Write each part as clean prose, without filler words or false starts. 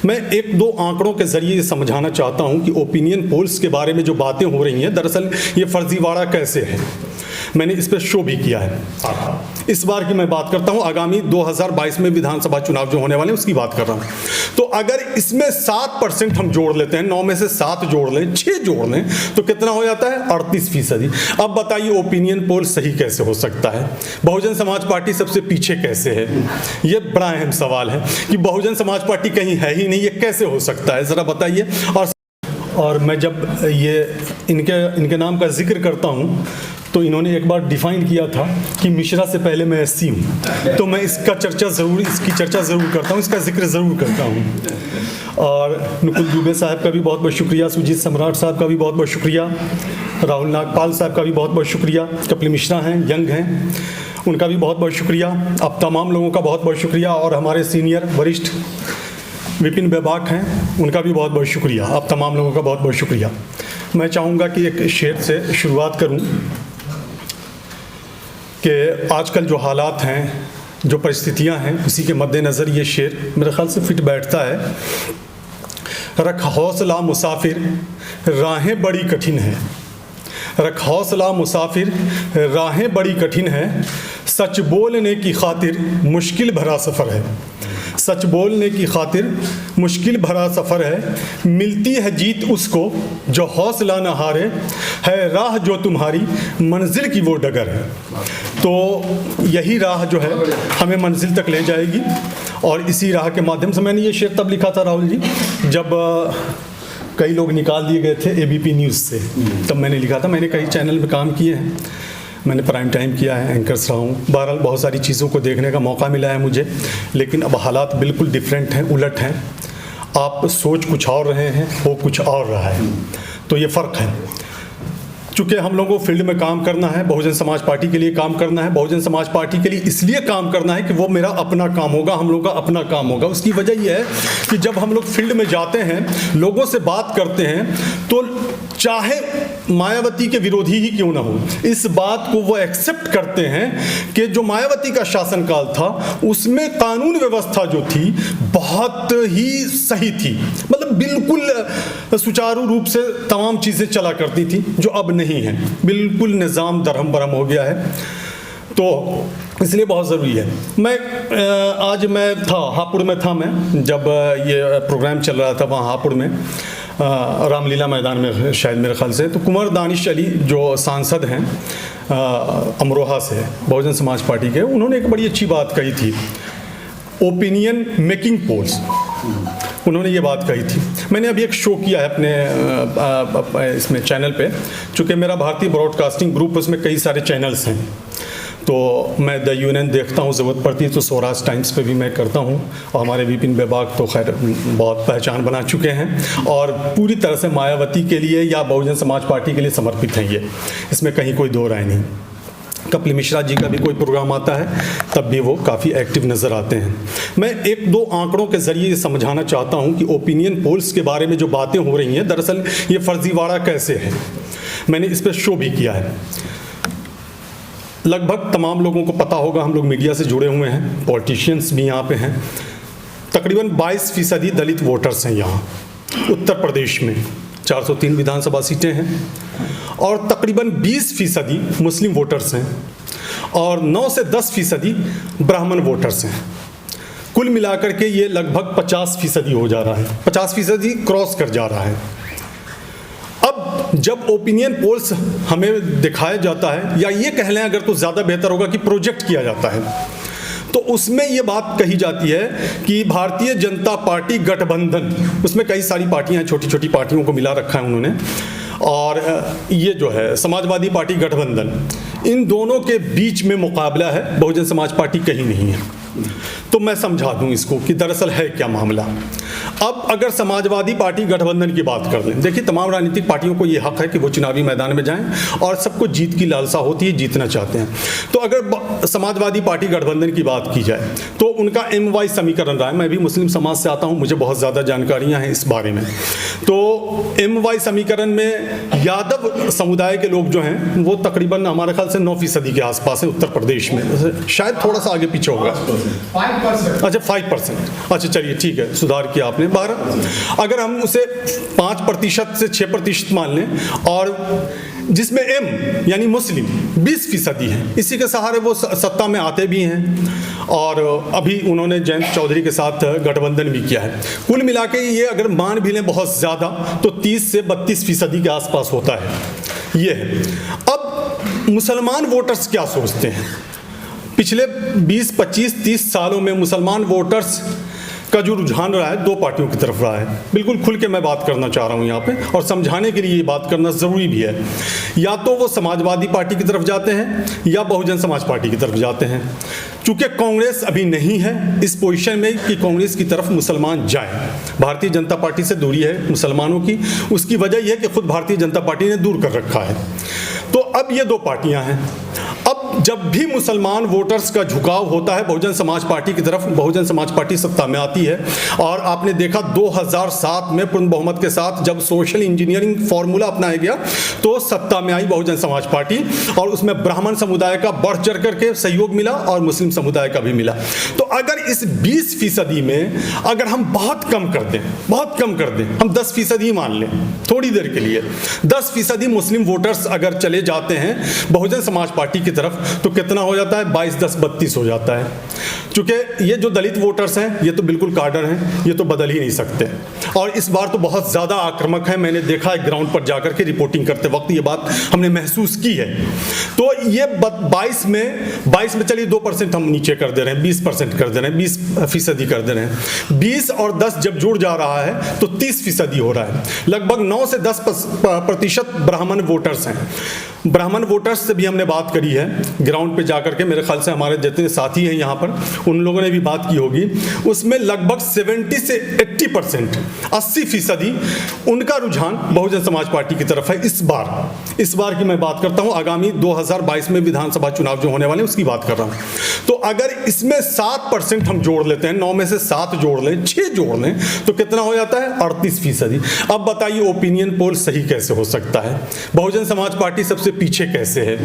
मैं एक दो आंकड़ों के जरिए ये समझाना चाहता हूं कि ओपिनियन पोल्स के बारे में जो बातें हो रही हैं, दरअसल ये फर्जीवाड़ा कैसे है। मैंने इस पर शो भी किया है। इस बार की मैं बात करता हूं, आगामी 2022 में विधानसभा चुनाव जो होने वाले हैं उसकी बात कर रहा हूं। तो अगर इसमें 7% हम जोड़ लेते हैं, 9 में से 7 जोड़ लें, 6 जोड़ लें, तो कितना हो जाता है? 38%। अब बताइए ओपिनियन पोल सही कैसे हो सकता है? बहुजन समाज पार्टी सबसे पीछे कैसे है? ये बड़ा अहम सवाल है कि बहुजन समाज पार्टी कहीं है ही नहीं, ये कैसे हो सकता है, जरा बताइए। और मैं जब ये इनके नाम का जिक्र करता हूँ तो इन्होंने एक बार डिफाइन किया था कि मिश्रा से पहले मैं एससी हूँ, तो मैं इसकी चर्चा ज़रूर करता हूँ, इसका जिक्र ज़रूर करता हूँ। और नुकुल दुबे साहब का भी बहुत बहुत शुक्रिया, सुजीत सम्राट साहब का भी बहुत बहुत शुक्रिया, राहुल नागपाल साहब का भी बहुत बहुत शुक्रिया, कपिल मिश्रा हैं, यंग हैं, उनका भी बहुत बहुत शुक्रिया। आप तमाम लोगों का बहुत बहुत शुक्रिया। और हमारे सीनियर वरिष्ठ विपिन बेबाक हैं, उनका भी बहुत बहुत शुक्रिया। आप तमाम लोगों का बहुत बहुत शुक्रिया। मैं चाहूँगा कि एक शेर से शुरुआत करूँ कि आजकल जो हालात हैं, जो परिस्थितियां हैं, उसी के मद्देनज़र ये शेर मेरे ख्याल से फिट बैठता है। रख हौसला मुसाफिर, राहें बड़ी कठिन है। रख हौसला मुसाफिर, राहें बड़ी कठिन है। सच बोलने की खातिर मुश्किल भरा सफ़र है। सच बोलने की खातिर मुश्किल भरा सफ़र है। मिलती है जीत उसको जो हौसला न हारे, है राह जो तुम्हारी मंजिल की वो डगर है। तो यही राह जो है हमें मंजिल तक ले जाएगी। और इसी राह के माध्यम से मैंने ये शेर तब लिखा था राहुल जी, जब कई लोग निकाल दिए गए थे एबीपी न्यूज़ से, तब मैंने लिखा था। मैंने कई चैनल में काम किए हैं, मैंने प्राइम टाइम किया है, एंकर्स रहा हूँ, बहरहाल बहुत सारी चीज़ों को देखने का मौका मिला है मुझे। लेकिन अब हालात बिल्कुल डिफरेंट हैं, उलट हैं। आप सोच कुछ और रहे हैं, हो कुछ और रहा है, तो ये फ़र्क है। चूँकि हम लोगों को फील्ड में काम करना है, बहुजन समाज पार्टी के लिए काम करना है, बहुजन समाज पार्टी के लिए इसलिए काम करना है कि वो मेरा अपना काम होगा, हम लोगों का अपना काम होगा। उसकी वजह यह है कि जब हम लोग फील्ड में जाते हैं, लोगों से बात करते हैं, तो चाहे मायावती के विरोधी ही क्यों ना हो, इस बात को वो एक्सेप्ट करते हैं कि जो मायावती का शासनकाल था उसमें कानून व्यवस्था जो थी बहुत ही सही थी, मतलब बिल्कुल सुचारू रूप से तमाम चीज़ें चला करती थी, जो अब नहीं है। बिल्कुल निज़ाम दरहम बरहम हो गया है। तो इसलिए बहुत ज़रूरी है। आज मैं था हापुड़ में था, मैं जब ये प्रोग्राम चल रहा था वहाँ हापुड़ में, रामलीला मैदान में शायद मेरे ख्याल से, तो कुंवर दानिश अली जो सांसद हैं अमरोहा से, बहुजन समाज पार्टी के, उन्होंने एक बड़ी अच्छी बात कही थी, ओपिनियन मेकिंग पोल्स। उन्होंने ये बात कही थी। मैंने अभी एक शो किया है अपने इसमें चैनल पे, चूँकि मेरा भारतीय ब्रॉडकास्टिंग ग्रुप, उसमें कई सारे चैनल्स हैं, तो मैं द यूनियन देखता हूँ, ज़रूरत पड़ती है तो स्वराज टाइम्स पे भी मैं करता हूँ। और हमारे विपिन बेबाक तो खैर बहुत पहचान बना चुके हैं और पूरी तरह से मायावती के लिए या बहुजन समाज पार्टी के लिए समर्पित हैं ये, इसमें कहीं कोई दो राय नहीं। कपिल मिश्रा जी का भी कोई प्रोग्राम आता है तब भी वो काफ़ी एक्टिव नज़र आते हैं। मैं एक दो आंकड़ों के ज़रिए ये समझाना चाहता हूँ कि ओपिनियन पोल्स के बारे में जो बातें हो रही हैं, दरअसल ये फर्जीवाड़ा कैसे है। मैंने इस पर शो भी किया है। लगभग तमाम लोगों को पता होगा, हम लोग मीडिया से जुड़े हुए हैं, पॉलिटिशियंस भी यहाँ पे हैं। तकरीबन 22% दलित वोटर्स हैं यहाँ उत्तर प्रदेश में, 403 विधानसभा सीटें हैं, और तकरीबन 20% मुस्लिम वोटर्स हैं और 9 से 10% ब्राह्मण वोटर्स हैं। कुल मिलाकर के ये लगभग 50% हो जा रहा है, 50% क्रॉस कर जा रहा है। अब जब ओपिनियन पोल्स हमें दिखाया जाता है, या ये कह लें अगर तो ज़्यादा बेहतर होगा कि प्रोजेक्ट किया जाता है, तो उसमें ये बात कही जाती है कि भारतीय जनता पार्टी गठबंधन, उसमें कई सारी पार्टियां, छोटी छोटी पार्टियों को मिला रखा है उन्होंने, और ये जो है समाजवादी पार्टी गठबंधन, इन दोनों के बीच में मुकाबला है, बहुजन समाज पार्टी कहीं नहीं है। तो मैं समझा दूं इसको कि दरअसल है क्या मामला। अब अगर समाजवादी पार्टी गठबंधन की बात कर लें, देखिए तमाम राजनीतिक पार्टियों को ये हक है कि वो चुनावी मैदान में जाएं और सबको जीत की लालसा होती है, जीतना चाहते हैं। तो अगर समाजवादी पार्टी गठबंधन की बात की जाए तो उनका MY समीकरण रहा है। मैं भी मुस्लिम समाज से आता हूँ, मुझे बहुत ज़्यादा जानकारियाँ हैं इस बारे में। तो MY समीकरण में यादव समुदाय के लोग जो हैं वो तकरीबन हमारे ख्याल से 9% के आसपास है उत्तर प्रदेश में, शायद थोड़ा सा आगे पीछे होगा। 5%। अच्छा 5%, अच्छा चलिए ठीक है, सुधार किया आपने 12, अगर हम उसे 5% से 6% मान लें, और जिसमें एम यानी मुस्लिम 20% है, इसी के सहारे वो सत्ता में आते भी हैं, और अभी उन्होंने जयंत चौधरी के साथ गठबंधन भी किया है। कुल मिला के ये अगर मान भी लें बहुत ज़्यादा तो 30 से 32% के आसपास होता है। ये है। अब मुसलमान वोटर्स क्या सोचते हैं? पिछले 20, 25, 30 सालों में मुसलमान वोटर्स का जो रुझान रहा है 2 पार्टियों की तरफ रहा है। बिल्कुल खुल के मैं बात करना चाह रहा हूँ यहाँ पे, और समझाने के लिए ये बात करना ज़रूरी भी है। या तो वो समाजवादी पार्टी की तरफ जाते हैं या बहुजन समाज पार्टी की तरफ जाते हैं। चूँकि कांग्रेस अभी नहीं है इस पोजीशन में कि कांग्रेस की तरफ मुसलमान जाए, भारतीय जनता पार्टी से दूरी है मुसलमानों की। उसकी वजह यह है कि खुद भारतीय जनता पार्टी ने दूर कर रखा है। तो अब ये 2 पार्टियां हैं। अब जब भी मुसलमान वोटर्स का झुकाव होता है बहुजन समाज पार्टी की तरफ, बहुजन समाज पार्टी सत्ता में आती है। और आपने देखा 2007 में पूर्ण बहुमत के साथ जब सोशल इंजीनियरिंग फॉर्मूला अपनाया गया तो सत्ता में आई बहुजन समाज पार्टी, और उसमें ब्राह्मण समुदाय का बढ़ चढ़ करके सहयोग मिला और मुस्लिम समुदाय का भी मिला। तो अगर इस 20% में अगर हम बहुत कम कर दें, हम 10% ही मान लें थोड़ी देर के लिए, 10% मुस्लिम वोटर्स अगर चले जाते हैं बहुजन समाज पार्टी की तरफ, तो कितना हो जाता है? 22, 10, 32 हो जाता है। क्योंकि ये जो दलित वोटर्स हैं ये तो बिल्कुल कार्डर हैं, ये तो बदल ही नहीं सकते, और इस बार तो बहुत ज़्यादा आक्रामक है। मैंने देखा है ग्राउंड पर जाकर के रिपोर्टिंग करते वक्त ये बात हमने महसूस की है। तो ये 22 में चलिए 2% हम नीचे कर दे रहे हैं, 20% कर दे रहे हैं, 20% कर दे रहे हैं। 20 और 10 जब जुड़ जा रहा है तो 30% हो रहा है। लगभग 9 से 10% ब्राह्मण वोटर्स हैं। ब्राह्मण वोटर्स से भी हमने बात करी है ग्राउंड पे जाकर के, मेरे ख्याल से हमारे जितने साथी हैं यहाँ पर उन लोगों ने भी बात की होगी। उसमें लगभग 70 से 80%, 80% उनका रुझान बहुजन समाज पार्टी की तरफ है। इस बार की मैं बात करता हूँ, आगामी 2022 में विधानसभा चुनाव जो होने वाले हैं उसकी बात कर रहा हूँ। तो अगर इसमें 7% हम जोड़ लेते हैं, 9 में से 7 जोड़ लें, 6 जोड़ लें, तो कितना हो जाता है? 38%। अब बताइए ओपिनियन पोल सही कैसे हो सकता है? बहुजन समाज पार्टी सबसे पीछे कैसे है?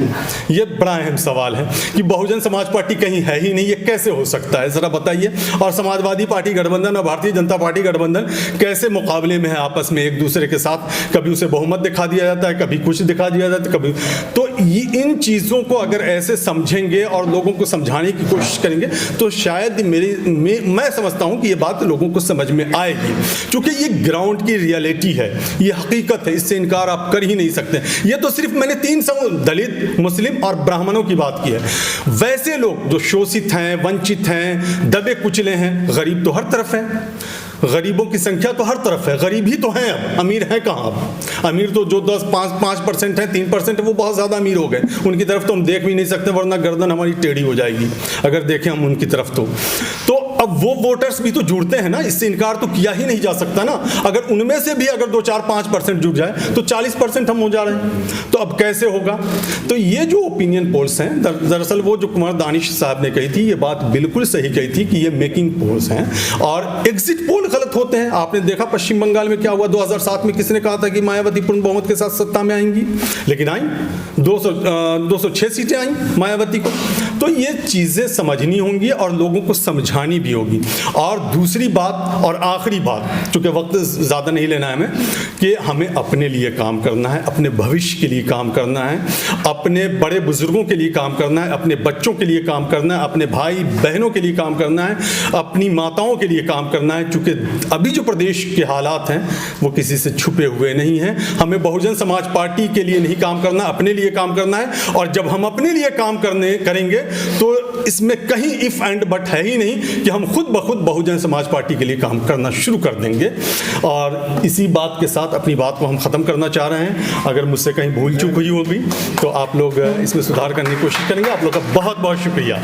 ये बड़ा अहम सवाल है कि बहुजन समाज पार्टी कहीं है ही नहीं, ये कैसे हो सकता है? जरा बताइए। और समाजवादी पार्टी गठबंधन और भारतीय जनता पार्टी गठबंधन कैसे मुकाबले में है आपस में एक दूसरे के साथ? कभी उसे बहुमत दिखा दिया जाता है, कभी कुछ दिखा दिया जाता है, कभी। तो इन चीज़ों को अगर ऐसे समझेंगे और लोगों को समझाने की कोशिश करेंगे तो शायद मैं समझता हूं कि ये बात लोगों को समझ में आएगी, क्योंकि ये ग्राउंड की रियलिटी है, ये हकीकत है, इससे इनकार आप कर ही नहीं सकते। ये तो सिर्फ मैंने 3 दलित, मुस्लिम और ब्राह्मणों की बात की है। वैसे लोग जो शोषित हैं, वंचित हैं, दबे कुचले हैं, गरीब तो हर तरफ हैं, गरीबों की संख्या तो हर तरफ है। गरीब ही तो हैं, अब अमीर हैं कहाँ? अब अमीर तो जो 5% है, 3% है, वो बहुत ज़्यादा अमीर हो गए। उनकी तरफ तो हम देख भी नहीं सकते, वरना गर्दन हमारी टेढ़ी हो जाएगी अगर देखें हम उनकी तरफ। तो अब वो वोटर्स भी तो जुड़ते हैं ना, इससे इनकार तो किया ही नहीं जा सकता ना। अगर उनमें से भी अगर 2, 4, 5% जुड़ जाए तो 40% हम हो जा रहे हैं। तो अब कैसे होगा? तो ये जो ओपिनियन पोल्स हैं, दरअसल वो जो कुमार दानिश साहब ने कही थी, ये बात बिल्कुल सही कही थी कि ये मेकिंग पोल्स हैं और एग्जिट पोल गलत होते हैं। आपने देखा पश्चिम बंगाल में क्या हुआ? 2007 में किसने कहा था कि मायावती पूर्ण बहुमत के साथ सत्ता में आएंगी, लेकिन आई 206 सीटें आई मायावती को। तो ये चीज़ें समझनी होंगी और लोगों को समझानी भी होगी। और दूसरी बात और आखिरी बात, चूँकि वक्त ज़्यादा नहीं लेना है हमें, कि हमें अपने लिए काम करना है, अपने भविष्य के लिए काम करना है, अपने बड़े बुजुर्गों के लिए काम करना है, अपने बच्चों के लिए काम करना है, अपने भाई बहनों के लिए काम करना है, अपनी माताओं के लिए काम करना है। चूँकि अभी जो प्रदेश के हालात हैं वो किसी से छुपे हुए नहीं हैं। हमें बहुजन समाज पार्टी के लिए नहीं काम करना, अपने लिए काम करना है। और जब हम अपने लिए काम करेंगे तो इसमें कहीं इफ एंड बट है ही नहीं कि हम खुद ब खुद बहुजन समाज पार्टी के लिए काम करना शुरू कर देंगे। और इसी बात के साथ अपनी बात को हम ख़त्म करना चाह रहे हैं। अगर मुझसे कहीं भूल चूक हुई होगी तो आप लोग इसमें सुधार करने की कोशिश करेंगे। आप लोग का बहुत बहुत शुक्रिया।